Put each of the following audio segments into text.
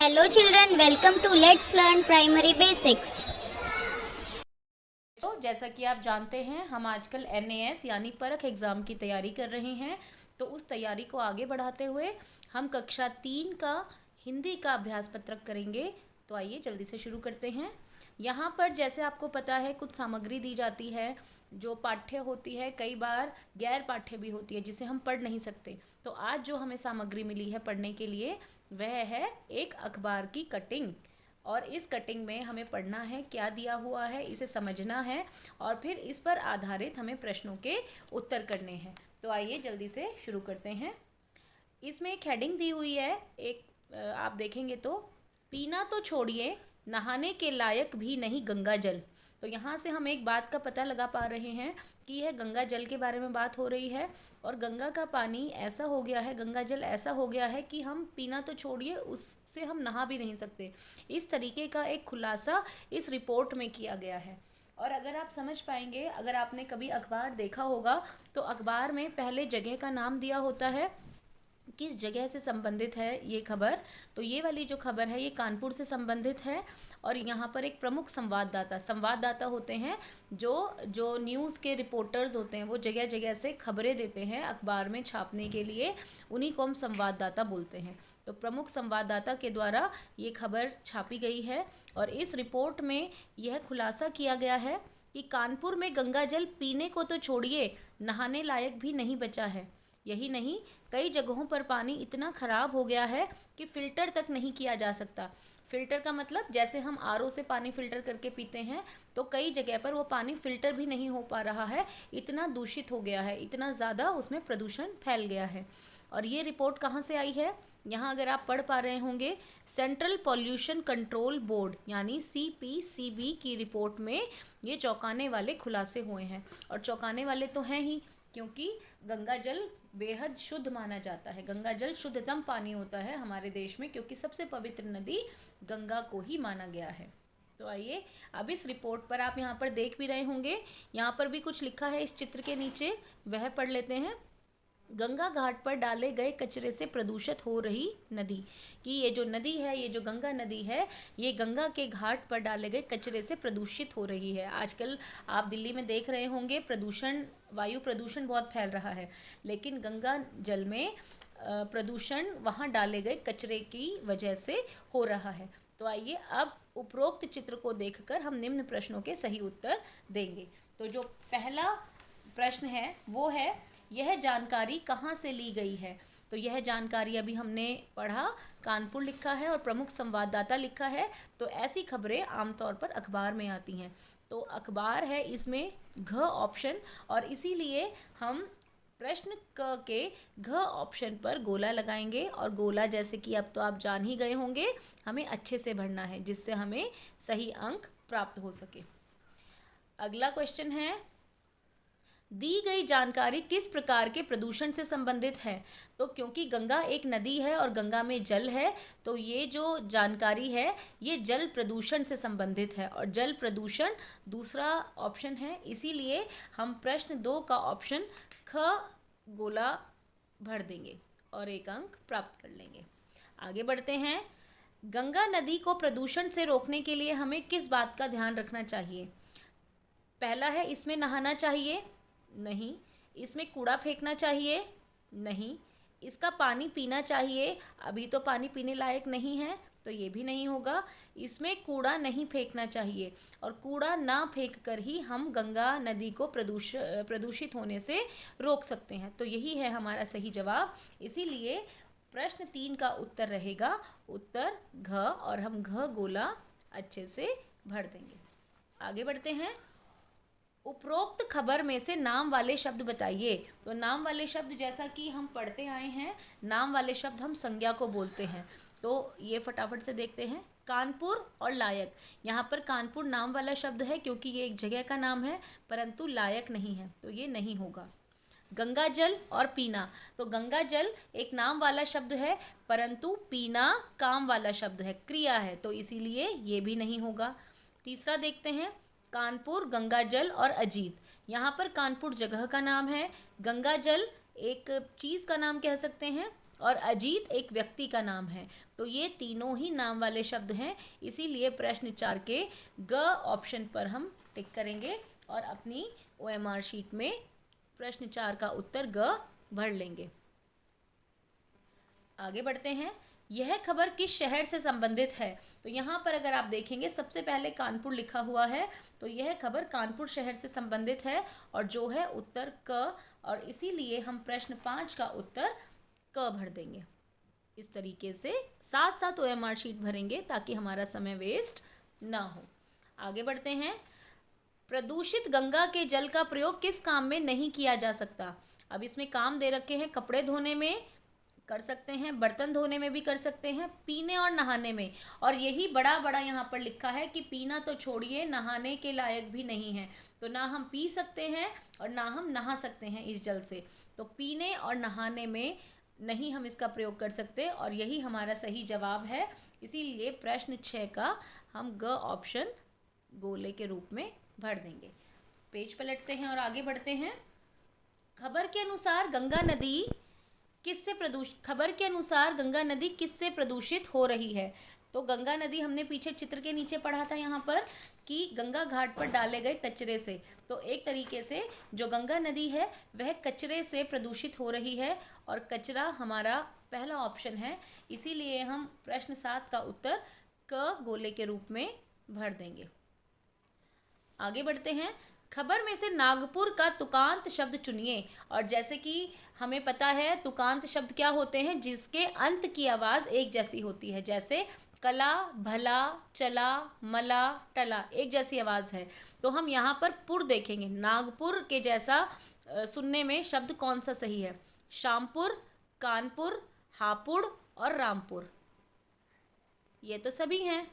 Hello children, welcome to Let's Learn Primary Basics. तो जैसा कि आप जानते हैं हम आजकल NAS यानी परख एग्ज़ाम की तैयारी कर रहे हैं। तो उस तैयारी को आगे बढ़ाते हुए हम कक्षा 3 का हिंदी का अभ्यास पत्रक करेंगे। तो आइए जल्दी से शुरू करते हैं। यहाँ पर जैसे आपको पता है कुछ सामग्री दी जाती है जो पाठ्य होती है, कई बार गैर पाठ्य भी होती है जिसे हम पढ़ नहीं सकते। तो आज जो हमें सामग्री मिली है पढ़ने के लिए वह है एक अखबार की कटिंग। और इस कटिंग में हमें पढ़ना है, क्या दिया हुआ है इसे समझना है और फिर इस पर आधारित हमें प्रश्नों के उत्तर करने हैं। तो आइए जल्दी से शुरू करते हैं। इसमें एक हेडिंग दी हुई है, आप देखेंगे तो पीना तो छोड़िए नहाने के लायक भी नहीं गंगा जल। तो यहाँ से हम एक बात का पता लगा पा रहे हैं कि यह गंगा जल के बारे में बात हो रही है और गंगा का पानी ऐसा हो गया है, गंगा जल ऐसा हो गया है कि हम पीना तो छोड़िए उससे हम नहा भी नहीं सकते। इस तरीके का एक खुलासा इस रिपोर्ट में किया गया है। और अगर आप समझ पाएंगे, अगर आपने कभी अखबार देखा होगा तो अखबार में पहले जगह का नाम दिया होता है, किस जगह से संबंधित है ये खबर। तो ये वाली जो खबर है ये कानपुर से संबंधित है और यहाँ पर एक प्रमुख संवाददाता होते हैं जो जो न्यूज़ के रिपोर्टर्स होते हैं, वो जगह जगह से खबरें देते हैं अखबार में छापने के लिए, उन्हीं को हम संवाददाता बोलते हैं। तो प्रमुख संवाददाता के द्वारा ये खबर छापी गई है और इस रिपोर्ट में यह खुलासा किया गया है कि कानपुर में गंगा जल पीने को तो छोड़िए नहाने लायक भी नहीं बचा है। यही नहीं, कई जगहों पर पानी इतना ख़राब हो गया है कि फ़िल्टर तक नहीं किया जा सकता। फ़िल्टर का मतलब जैसे हम RO से पानी फ़िल्टर करके पीते हैं, तो कई जगह पर वो पानी फ़िल्टर भी नहीं हो पा रहा है, इतना दूषित हो गया है, इतना ज़्यादा उसमें प्रदूषण फैल गया है। और ये रिपोर्ट कहाँ से आई है? यहाँ अगर आप पढ़ पा रहे होंगे, सेंट्रल पॉल्यूशन कंट्रोल बोर्ड यानी CPCB की रिपोर्ट में ये चौंकाने वाले खुलासे हुए हैं। और चौंकाने वाले तो हैं ही, क्योंकि गंगा जल बेहद शुद्ध माना जाता है। गंगा जल शुद्धतम पानी होता है हमारे देश में, क्योंकि सबसे पवित्र नदी गंगा को ही माना गया है। तो आइए अब इस रिपोर्ट पर आप यहाँ पर देख भी रहे होंगे, यहाँ पर भी कुछ लिखा है इस चित्र के नीचे, वह पढ़ लेते हैं। गंगा घाट पर डाले गए कचरे से प्रदूषित हो रही नदी। कि ये जो नदी है, ये जो गंगा नदी है, ये गंगा के घाट पर डाले गए कचरे से प्रदूषित हो रही है। आजकल आप दिल्ली में देख रहे होंगे प्रदूषण, वायु प्रदूषण बहुत फैल रहा है, लेकिन गंगा जल में प्रदूषण वहाँ डाले गए कचरे की वजह से हो रहा है। तो आइए अब उपरोक्त चित्र को देखकर हम निम्न प्रश्नों के सही उत्तर देंगे। तो जो पहला प्रश्न है वो है, यह जानकारी कहाँ से ली गई है? तो यह जानकारी अभी हमने पढ़ा, कानपुर लिखा है और प्रमुख संवाददाता लिखा है। तो ऐसी खबरें आमतौर पर अखबार में आती हैं। तो अखबार है इसमें घ ऑप्शन, और इसीलिए हम प्रश्न क के घ ऑप्शन पर गोला लगाएंगे। और गोला जैसे कि अब तो आप जान ही गए होंगे, हमें अच्छे से भरना है जिससे हमें सही अंक प्राप्त हो सके। अगला क्वेश्चन है, दी गई जानकारी किस प्रकार के प्रदूषण से संबंधित है? तो क्योंकि गंगा एक नदी है और गंगा में जल है, तो ये जो जानकारी है ये जल प्रदूषण से संबंधित है और जल प्रदूषण दूसरा ऑप्शन है। इसीलिए हम प्रश्न 2 का ऑप्शन ख गोला भर देंगे और एक अंक प्राप्त कर लेंगे। आगे बढ़ते हैं। गंगा नदी को प्रदूषण से रोकने के लिए हमें किस बात का ध्यान रखना चाहिए? पहला है, इसमें नहाना चाहिए? नहीं। इसमें कूड़ा फेंकना चाहिए? नहीं। इसका पानी पीना चाहिए? अभी तो पानी पीने लायक नहीं है, तो ये भी नहीं होगा। इसमें कूड़ा नहीं फेंकना चाहिए और कूड़ा ना फेंक कर ही हम गंगा नदी को प्रदूषित होने से रोक सकते हैं। तो यही है हमारा सही जवाब। इसीलिए प्रश्न 3 का उत्तर रहेगा उत्तर घ, और हम घ गोला अच्छे से भर देंगे। आगे बढ़ते हैं। उपरोक्त खबर में से नाम वाले शब्द बताइए। तो नाम वाले शब्द जैसा कि हम पढ़ते आए हैं, नाम वाले शब्द हम संज्ञा को बोलते हैं। तो ये फटाफट से देखते हैं। कानपुर और लायक, यहाँ पर कानपुर नाम वाला शब्द है क्योंकि ये एक जगह का नाम है, परंतु लायक नहीं है, तो ये नहीं होगा। गंगा जल और पीना, तो गंगा जल एक नाम वाला शब्द है, परंतु पीना काम वाला शब्द है, क्रिया है, तो इसीलिए ये भी नहीं होगा। तीसरा देखते हैं, कानपुर, गंगा जल और अजीत। यहाँ पर कानपुर जगह का नाम है, गंगा जल एक चीज़ का नाम कह सकते हैं, और अजीत एक व्यक्ति का नाम है। तो ये तीनों ही नाम वाले शब्द हैं, इसीलिए प्रश्न 4 के ग ऑप्शन पर हम टिक करेंगे और अपनी OMR शीट में प्रश्न 4 का उत्तर ग भर लेंगे। आगे बढ़ते हैं। यह खबर किस शहर से संबंधित है? तो यहाँ पर अगर आप देखेंगे सबसे पहले कानपुर लिखा हुआ है, तो यह खबर कानपुर शहर से संबंधित है और जो है उत्तर क, और इसीलिए हम प्रश्न 5 का उत्तर क भर देंगे। इस तरीके से साथ साथ OMR शीट भरेंगे ताकि हमारा समय वेस्ट ना हो। आगे बढ़ते हैं। प्रदूषित गंगा के जल का प्रयोग किस काम में नहीं किया जा सकता? अब इसमें काम दे रखे हैं, कपड़े धोने में कर सकते हैं, बर्तन धोने में भी कर सकते हैं, पीने और नहाने में। और यही बड़ा बड़ा यहाँ पर लिखा है कि पीना तो छोड़िए, नहाने के लायक भी नहीं है। तो ना हम पी सकते हैं और ना हम नहा सकते हैं इस जल से। तो पीने और नहाने में नहीं हम इसका प्रयोग कर सकते और यही हमारा सही जवाब है। इसीलिए प्रश्न 6 का हम ग ऑप्शन गोले के रूप में भर देंगे। पेज पलटते हैं और आगे बढ़ते हैं। खबर के अनुसार गंगा नदी किससे प्रदूषित हो रही है? तो गंगा नदी हमने पीछे चित्र के नीचे पढ़ा था यहाँ पर कि गंगा घाट पर डाले गए कचरे से। तो एक तरीके से जो गंगा नदी है वह कचरे से प्रदूषित हो रही है और कचरा हमारा पहला ऑप्शन है, इसीलिए हम प्रश्न 7 का उत्तर क गोले के रूप में भर देंगे। आगे बढ़ते हैं। खबर में से नागपुर का तुकांत शब्द चुनिए। और जैसे कि हमें पता है तुकांत शब्द क्या होते हैं, जिसके अंत की आवाज़ एक जैसी होती है, जैसे कला, भला, चला, मला, टला, एक जैसी आवाज़ है। तो हम यहाँ पर पुर देखेंगे, नागपुर के जैसा सुनने में शब्द कौन सा सही है? शामपुर, कानपुर, हापुड़ और रामपुर, ये तो सभी हैं।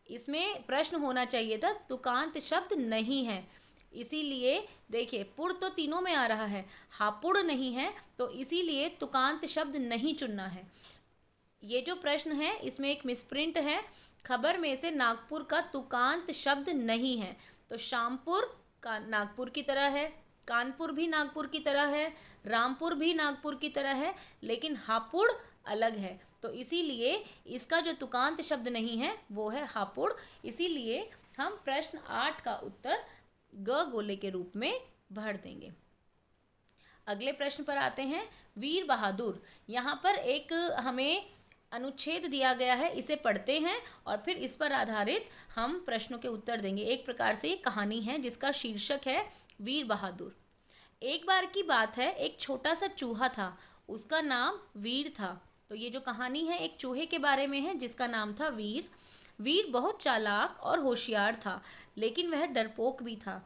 इसमें प्रश्न होना चाहिए था तुकांत शब्द नहीं है, इसीलिए देखिए पुर तो तीनों में आ रहा है, हापुड़ नहीं है, तो इसीलिए तुकांत शब्द नहीं चुनना है। ये जो प्रश्न है इसमें एक मिसप्रिंट है, खबर में से नागपुर का तुकांत शब्द नहीं है। तो शामपुर का नागपुर की तरह है, कानपुर भी नागपुर की तरह है, रामपुर भी नागपुर की तरह है, लेकिन हापुड़ अलग है। तो इसीलिए इसका जो तुकांत शब्द नहीं है वो है हापुड़, इसीलिए हम प्रश्न 8 का उत्तर ग गोले के रूप में भर देंगे। अगले प्रश्न पर आते हैं। वीर बहादुर, यहाँ पर एक हमें अनुच्छेद दिया गया है, इसे पढ़ते हैं और फिर इस पर आधारित हम प्रश्नों के उत्तर देंगे। एक प्रकार से ये कहानी है जिसका शीर्षक है वीर बहादुर। एक बार की बात है, एक छोटा सा चूहा था, उसका नाम वीर था। तो ये जो कहानी है एक चूहे के बारे में है जिसका नाम था वीर। वीर बहुत चालाक और होशियार था, लेकिन वह डरपोक भी था।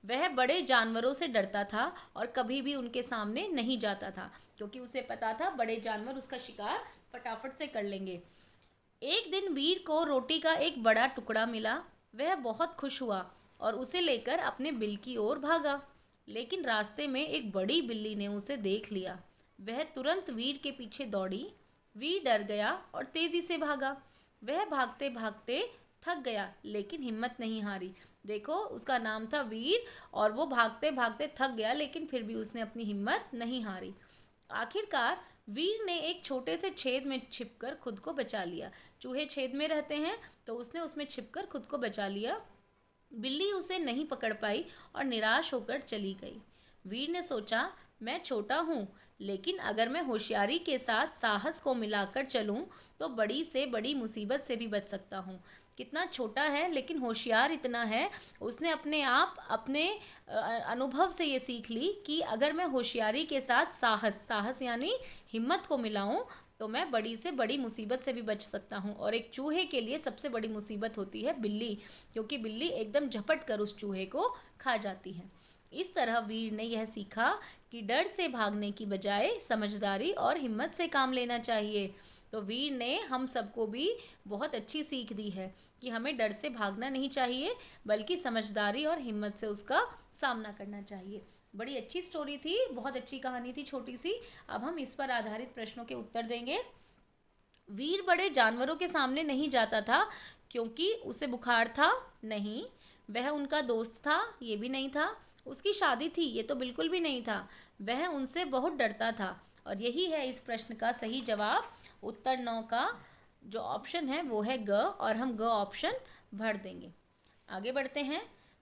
वह बड़े जानवरों से डरता था और कभी भी उनके सामने नहीं जाता था, क्योंकि उसे पता था बड़े जानवर उसका शिकार फटाफट से कर लेंगे। एक दिन वीर को रोटी का एक बड़ा टुकड़ा मिला। वह बहुत खुश हुआ और उसे लेकर अपने बिल की ओर भागा, लेकिन रास्ते में एक बड़ी बिल्ली ने उसे देख लिया। वह तुरंत वीर के पीछे दौड़ी। वीर डर गया और तेजी से भागा। वह भागते भागते थक गया, लेकिन हिम्मत नहीं हारी। देखो, उसका नाम था वीर और वो भागते भागते थक गया, लेकिन फिर भी उसने अपनी हिम्मत नहीं हारी। आखिरकार वीर ने एक छोटे से छेद में छिपकर खुद को बचा लिया। चूहे छेद में रहते हैं, तो उसने उसमें छिपकर खुद को बचा लिया। बिल्ली उसे नहीं पकड़ पाई और निराश होकर चली गई। वीर ने सोचा, मैं छोटा हूँ, लेकिन अगर मैं होशियारी के साथ साहस को मिलाकर चलूँ तो बड़ी से बड़ी मुसीबत से भी बच सकता हूँ। कितना छोटा है लेकिन होशियार इतना है, उसने अपने अनुभव से ये सीख ली कि अगर मैं होशियारी के साथ साहस यानी हिम्मत को मिलाऊं तो मैं बड़ी से बड़ी मुसीबत से भी बच सकता हूँ। और एक चूहे के लिए सबसे बड़ी मुसीबत होती है बिल्ली, क्योंकि बिल्ली एकदम झपट कर उस चूहे को खा जाती है। इस तरह वीर ने यह सीखा कि डर से भागने की बजाय समझदारी और हिम्मत से काम लेना चाहिए। तो वीर ने हम सबको भी बहुत अच्छी सीख दी है कि हमें डर से भागना नहीं चाहिए, बल्कि समझदारी और हिम्मत से उसका सामना करना चाहिए। बड़ी अच्छी स्टोरी थी, बहुत अच्छी कहानी थी, छोटी सी। अब हम इस पर आधारित प्रश्नों के उत्तर देंगे। वीर बड़े जानवरों के सामने नहीं जाता था क्योंकि उसे बुखार था? नहीं। वह उनका दोस्त था? ये भी नहीं था। उसकी शादी थी? ये तो बिल्कुल भी नहीं था। वह उनसे बहुत डरता था और यही है इस प्रश्न का सही जवाब। उत्तर 9 का जो ऑप्शन है वो है ग, और हम ग ऑप्शन भर देंगे। आगे बढ़ते हैं।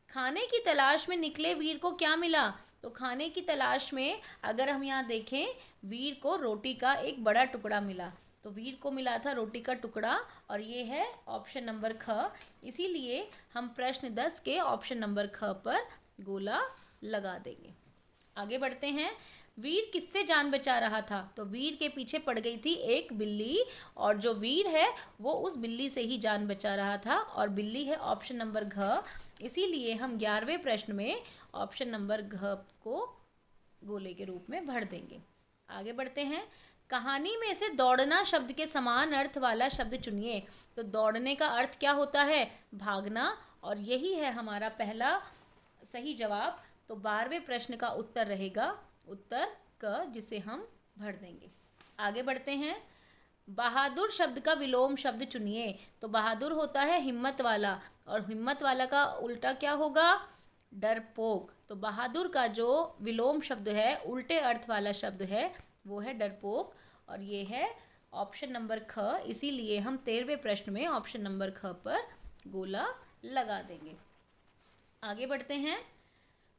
खाने की तलाश में निकले वीर को क्या मिला? तो खाने की तलाश में अगर हम यहाँ देखें, वीर को रोटी का एक बड़ा टुकड़ा मिला। तो वीर को मिला था रोटी का टुकड़ा, और ये है ऑप्शन नंबर ख। इसीलिए हम प्रश्न 10 के ऑप्शन नंबर ख पर गोला लगा देंगे। आगे बढ़ते हैं। वीर किससे जान बचा रहा था? तो वीर के पीछे पड़ गई थी एक बिल्ली, और जो वीर है वो उस बिल्ली से ही जान बचा रहा था, और बिल्ली है ऑप्शन नंबर घ। इसीलिए हम 11वें प्रश्न में ऑप्शन नंबर घ को गोले के रूप में भर देंगे। आगे बढ़ते हैं। कहानी में से दौड़ना शब्द के समान अर्थ वाला शब्द चुनिए। तो दौड़ने का अर्थ क्या होता है? भागना, और यही है हमारा पहला सही जवाब। तो 12वें प्रश्न का उत्तर रहेगा उत्तर क, जिसे हम भर देंगे। आगे बढ़ते हैं। बहादुर शब्द का विलोम शब्द चुनिए। तो बहादुर होता है हिम्मत वाला, और हिम्मत वाला का उल्टा क्या होगा? डरपोक। तो बहादुर का जो विलोम शब्द है, उल्टे अर्थ वाला शब्द है, वो है डरपोक, और ये है ऑप्शन नंबर ख। इसीलिए हम 13वें प्रश्न में ऑप्शन नंबर ख पर गोला लगा देंगे। आगे बढ़ते हैं।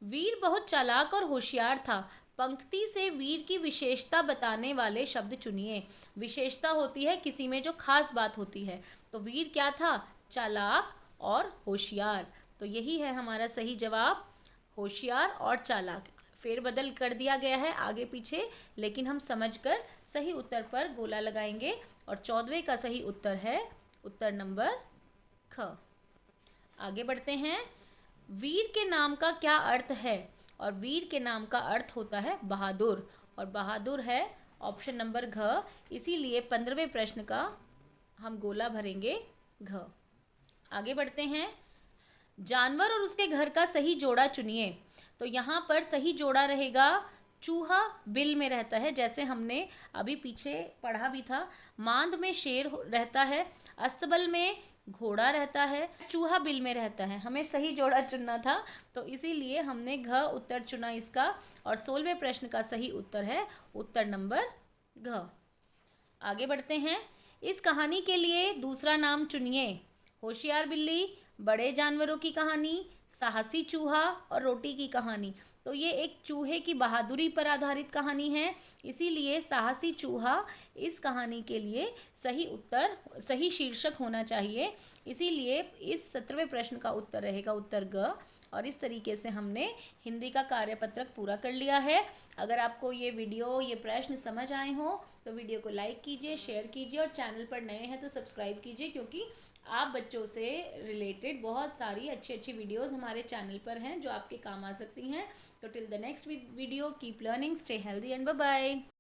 वीर बहुत चालाक और होशियार था। पंक्ति से वीर की विशेषता बताने वाले शब्द चुनिए। विशेषता होती है किसी में जो खास बात होती है। तो वीर क्या था? चालाक और होशियार। तो यही है हमारा सही जवाब, होशियार और चालाक। फेरबदल कर दिया गया है आगे पीछे, लेकिन हम समझकर सही उत्तर पर गोला लगाएंगे, और 14वें का सही उत्तर है उत्तर नंबर ख। आगे बढ़ते हैं। वीर के नाम का क्या अर्थ है? और वीर के नाम का अर्थ होता है बहादुर, और बहादुर है ऑप्शन नंबर घ। इसीलिए 15वें प्रश्न का हम गोला भरेंगे घ। आगे बढ़ते हैं। जानवर और उसके घर का सही जोड़ा चुनिए। तो यहाँ पर सही जोड़ा रहेगा चूहा बिल में रहता है, जैसे हमने अभी पीछे पढ़ा भी था। मांद में शेर रहता है, अस्तबल में घोड़ा रहता है, चूहा बिल में रहता है। हमें सही जोड़ा चुनना था, तो इसीलिए हमने घ उत्तर चुना इसका, और 16वें प्रश्न का सही उत्तर है उत्तर नंबर घ। आगे बढ़ते हैं। इस कहानी के लिए दूसरा नाम चुनिए। होशियार बिल्ली, बड़े जानवरों की कहानी, साहसी चूहा और रोटी की कहानी। तो ये एक चूहे की बहादुरी पर आधारित कहानी है, इसीलिए साहसी चूहा इस कहानी के लिए सही उत्तर, सही शीर्षक होना चाहिए। इसीलिए इस 17वें प्रश्न का उत्तर रहेगा उत्तर ग। और इस तरीके से हमने हिंदी का कार्यपत्रक पूरा कर लिया है। अगर आपको ये वीडियो, ये प्रश्न समझ आए हों तो वीडियो को लाइक कीजिए, शेयर कीजिए, और चैनल पर नए हैं तो सब्सक्राइब कीजिए, क्योंकि आप बच्चों से रिलेटेड बहुत सारी अच्छी अच्छी वीडियोस हमारे चैनल पर हैं जो आपके काम आ सकती हैं। तो till the next video, keep learning, stay healthy and bye bye.